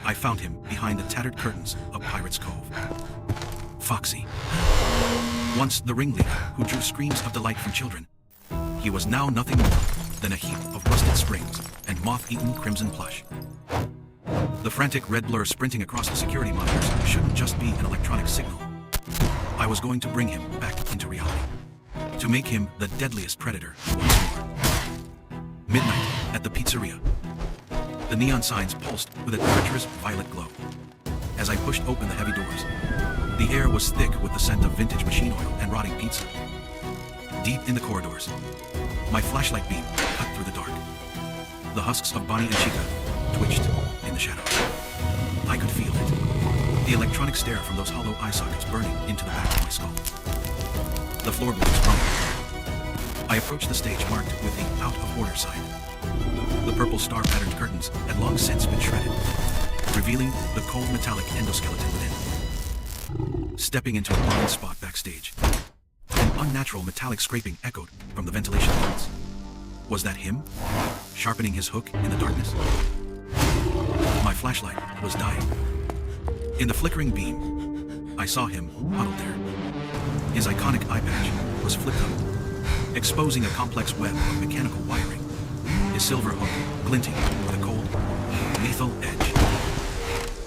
I found him behind the tattered curtains of Pirate's Cove. Foxy. Once the ringleader who drew screams of delight from children, he was now nothing more than a heap of rusted springs and moth-eaten crimson plush. The frantic red blur sprinting across the security monitors shouldn't just be an electronic signal. I was going to bring him back into reality, to make him the deadliest predator once more. Midnight at the pizzeria. The neon signs pulsed with a treacherous violet glow. As I pushed open the heavy doors, the air was thick with the scent of vintage machine oil and rotting pizza. Deep in the corridors, my flashlight beam cut through the dark. The husks of Bonnie and Chica twitched in the shadows. I could feel it, the electronic stare from those hollow eye sockets burning into the back of my skull. The floorboards rumbled. I approached the stage marked with the out-of-order sign. The purple star-patterned curtains had long since been shredded, revealing the cold metallic endoskeleton within. Stepping into a blind spot backstage, an unnatural metallic scraping echoed from the ventilation vents. Was that him, sharpening his hook in the darkness? My flashlight was dying. In the flickering beam, I saw him huddled there. His iconic eye patch was flipped up, exposing a complex web of mechanical wiring, his silver hook glinting with a cold, lethal edge.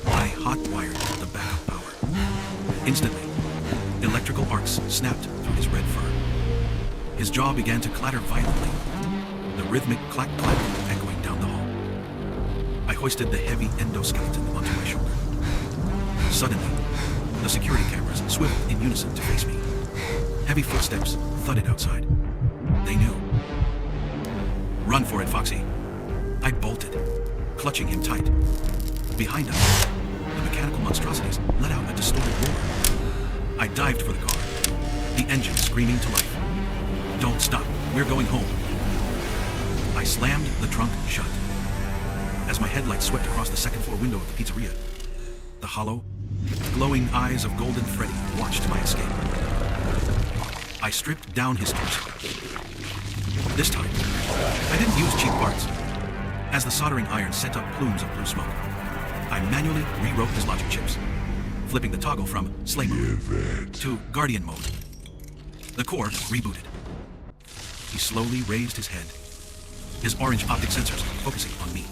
I hot-wired the backup power. Instantly, electrical arcs snapped through his red fur. His jaw began to clatter violently, the rhythmic clack-clack echoing down the hall. I hoisted the heavy endoskeleton onto my shoulder. Suddenly, the security cameras swiveled in unison to face me. Heavy footsteps thudded outside. They knew. Run for it, Foxy. I bolted, clutching him tight. Behind us, the mechanical monstrosities let out a distorted roar. I dived for the car, the engine screaming to life. Don't stop, we're going home. I slammed the trunk shut. As my headlights swept across the second-floor window of the pizzeria, the hollow, glowing eyes of Golden Freddy watched my escape. I stripped down his torso. This time, I didn't use cheap parts. As the soldering iron sent up plumes of blue smoke, I manually rewrote his logic chips, flipping the toggle from Slay mode to Guardian mode. The core rebooted. He slowly raised his head, his orange optic sensors focusing on me.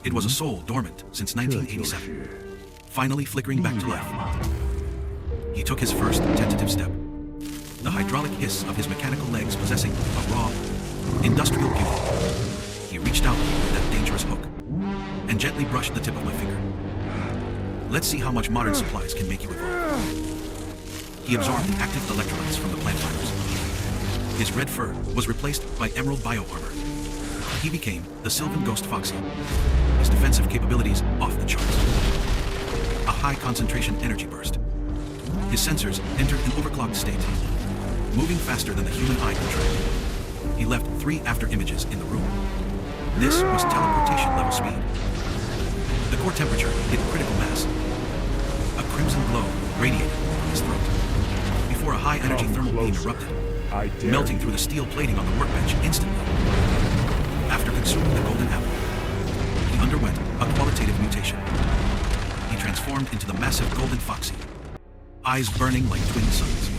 It was a soul dormant since 1987, finally flickering back to life. He took his first tentative step, the hydraulic hiss of his mechanical legs possessing a raw, industrial beauty. He reached out with that dangerous hook and gently brushed the tip of my finger. Let's see how much modern supplies can make you evolve. He absorbed the active electrolytes from the plant fibers. His red fur was replaced by emerald bioarmor. He became the Sylvan Ghost Foxy, his defensive capabilities off the charts. A high concentration energy burst. His sensors entered an overclocked state, moving faster than the human eye could track. He left 3 after images in the room. This was teleportation level speed. The core temperature hit critical mass. A crimson glow radiated from his throat, before a high-energy thermal beam erupted, melting through the steel plating on the workbench instantly. After consuming the golden apple, he underwent a qualitative mutation. He transformed into the massive golden Foxy, eyes burning like twin suns.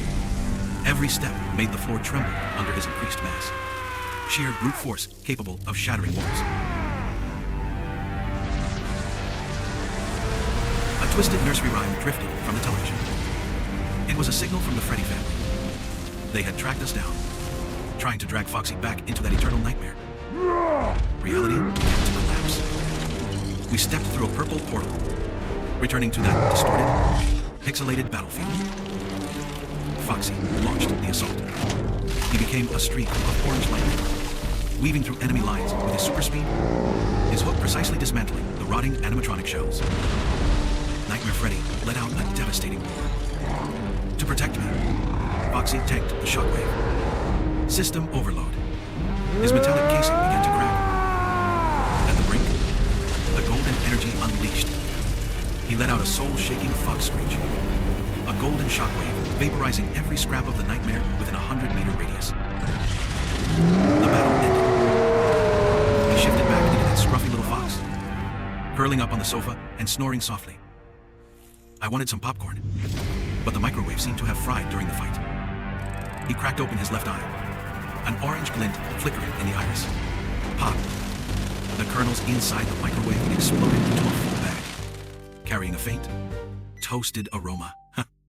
Every step made the floor tremble under his increased mass. Sheer brute force capable of shattering walls. A twisted nursery rhyme drifted from the television. It was a signal from the Freddy family. They had tracked us down, trying to drag Foxy back into that eternal nightmare. Reality began to collapse. We stepped through a purple portal, returning to that distorted, pixelated battlefield. Foxy launched the assault. He became a streak of orange lightning, weaving through enemy lines with his super speed, his hook precisely dismantling the rotting animatronic shells. Nightmare Freddy let out a devastating roar. To protect me, Foxy tanked the shockwave. System overload. His metallic casing began to crack. At the brink, the golden energy unleashed. He let out a soul-shaking fox screech. A golden shockwave vaporizing every scrap of the nightmare within a 100-meter radius. The battle ended. He shifted back into that scruffy little fox, curling up on the sofa and snoring softly. I wanted some popcorn, but the microwave seemed to have fried during the fight. He cracked open his left eye, an orange glint flickering in the iris. Pop! The kernels inside the microwave exploded into a full bag, carrying a faint, toasted aroma.